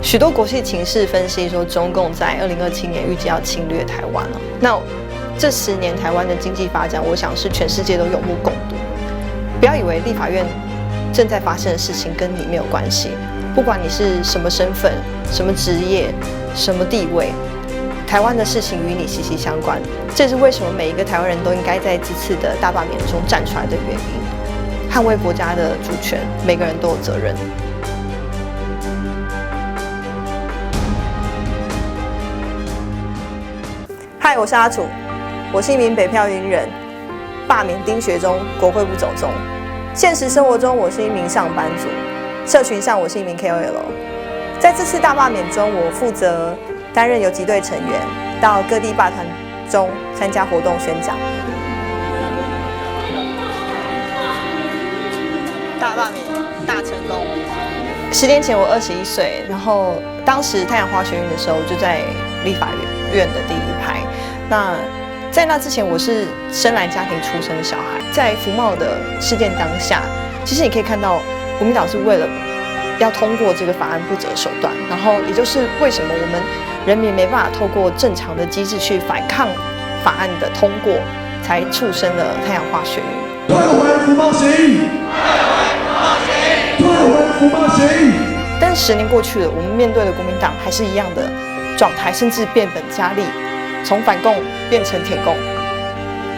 许多国际情势分析说，中共在2027年预计要侵略台湾了。那这10年台湾的经济发展，我想是全世界都有目共睹。不要以为立法院正在发生的事情跟你没有关系，不管你是什么身份、什么职业、什么地位，台湾的事情与你息息相关。这是为什么每一个台湾人都应该在这次的大罢免中站出来的原因。捍卫国家的主权，每个人都有责任。嗨，我是阿楚，我是一名北漂云人，罢免丁学中，国会不走中。现实生活中，我是一名上班族，社群上我是一名 KOL。在这次大罢免中，我负责担任游击队成员，到各地罢团中参加活动宣讲。大罢免大成功。10年前我21岁，然后当时太阳花学运的时候，就在立法院的第一排。那在那之前，我是深蓝家庭出生的小孩。在服贸的事件当下，其实你可以看到，国民党是为了要通过这个法案不择手段，然后也就是为什么我们人民没办法透过正常的机制去反抗法案的通过，才促生了太阳花学运。退回服贸协议！退回服贸协议！但是10年过去了，我们面对的国民党还是一样的状态，甚至变本加厉，从反共变成舔共。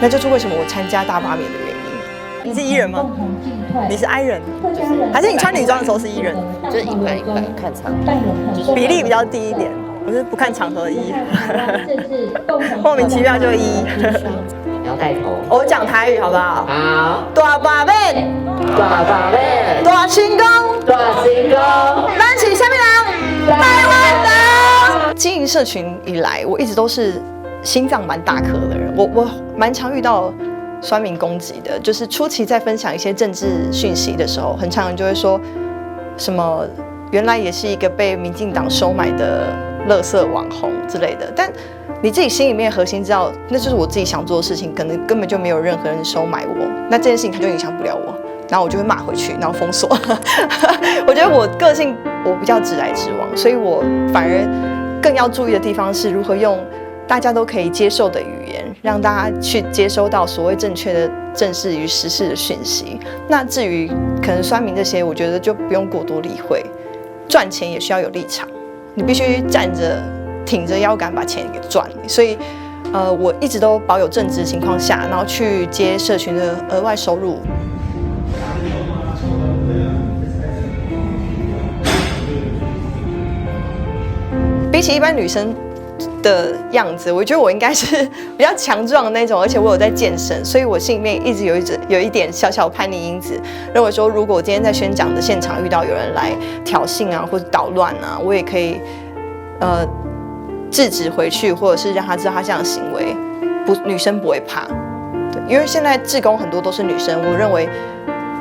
那就是为什么我参加大罢免的原因。你是E人吗？你是I人，还是你穿女装的时候是E人？就是一半一半，看场合，比例比较低一点。我是不看场合的E，莫名其妙就E。你要带头。我讲台语好不好？好。大罢免，大罢免，大成功，大成功。咱是什么人？台湾人。经营社群以来，我一直都是心脏蛮大颗的人。我蛮常遇到酸民攻击的，就是初期在分享一些政治讯息的时候，很常人就会说什么原来也是一个被民进党收买的垃圾网红之类的。但你自己心里面核心知道，那就是我自己想做的事情，可能根本就没有任何人收买我，那这件事情它就影响不了我，然后我就会骂回去，然后封锁。我觉得我个性我比较直来直往，所以我反而更要注意的地方是如何用大家都可以接受的语言，让大家去接收到所谓正确的政治与时事的讯息。那至于可能酸民这些，我觉得就不用过多理会。赚钱也需要有立场，你必须站着挺着腰杆把钱给赚。所以，我一直都保有正职的情况下，然后去接社群的额外收入。比起一般女生的样子，我觉得我应该是比较强壮的那种，而且我有在健身，所以我心里面一直有一点小小叛逆因子，认为说如果我今天在宣讲的现场遇到有人来挑衅啊或者捣乱啊，我也可以制止回去，或者是让他知道他这样的行为女生不会怕。对，因为现在志工很多都是女生，我认为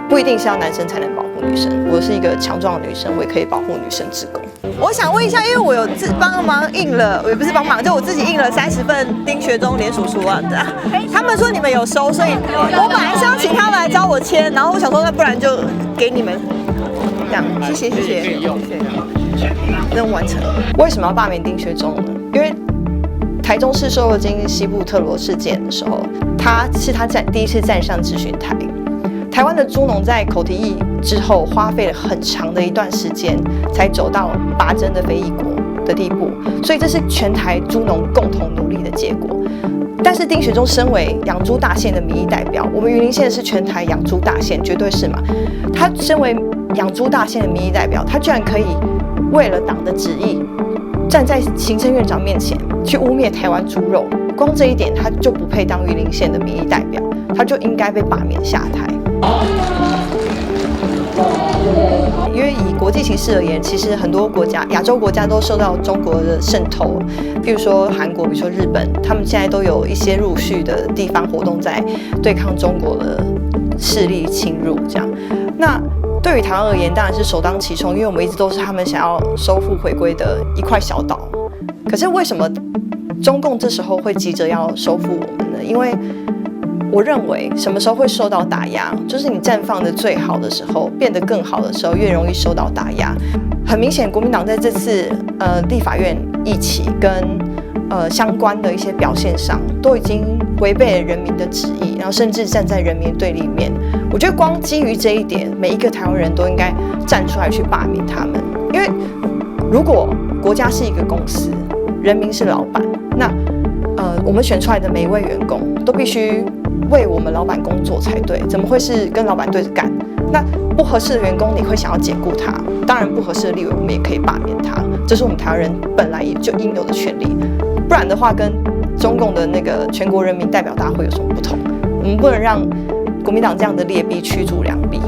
不一定是要男生才能保护女生，我是一个强壮的女生，我也可以保护女生志工。我想问一下，因为我有帮忙印了，也不是帮忙，就我自己印了30份丁学中连署书啊。他们说你们有收，所以我本来是要请他们来教我签，然后我想说，那不然就给你们这样，谢谢。任务完成。为什么要罢免丁学中呢？因为台中市瘦肉精西部特罗事件的时候，他第一次站上质询台。台湾的猪农在口蹄疫之后，花费了很长的一段时间，才走到拔针的非裔国的地步，所以这是全台猪农共同努力的结果。但是丁学中身为养猪大县的民意代表，我们云林县是全台养猪大县，绝对是嘛。他身为养猪大县的民意代表，他居然可以为了党的旨意，站在行政院长面前去污蔑台湾猪肉，光这一点他就不配当云林县的民意代表，他就应该被罢免下台。因为以国际形势而言，其实很多国家、亚洲国家都受到中国的渗透，比如说韩国，比如说日本，他们现在都有一些陆续的地方活动在对抗中国的势力侵入。这样，那对于台湾而言，当然是首当其冲，因为我们一直都是他们想要收复回归的一块小岛。可是为什么中共这时候会急着要收复我们呢？因为我认为什么时候会受到打压，就是你绽放的最好的时候，变得更好的时候，越容易受到打压。很明显，国民党在这次立法院议期跟相关的一些表现上，都已经违背了人民的旨意，然后甚至站在人民对立面。我觉得光基于这一点，每一个台湾人都应该站出来去罢免他们。因为如果国家是一个公司，人民是老板，那我们选出来的每一位员工都必须为我们老板工作才对，怎么会是跟老板对着干？那不合适的员工，你会想要解雇他；当然，不合适的立委，我们也可以罢免他，这是我们台湾人本来也就应有的权利。不然的话，跟中共的那个全国人民代表大会有什么不同？我们不能让国民党这样的劣币驱逐良币。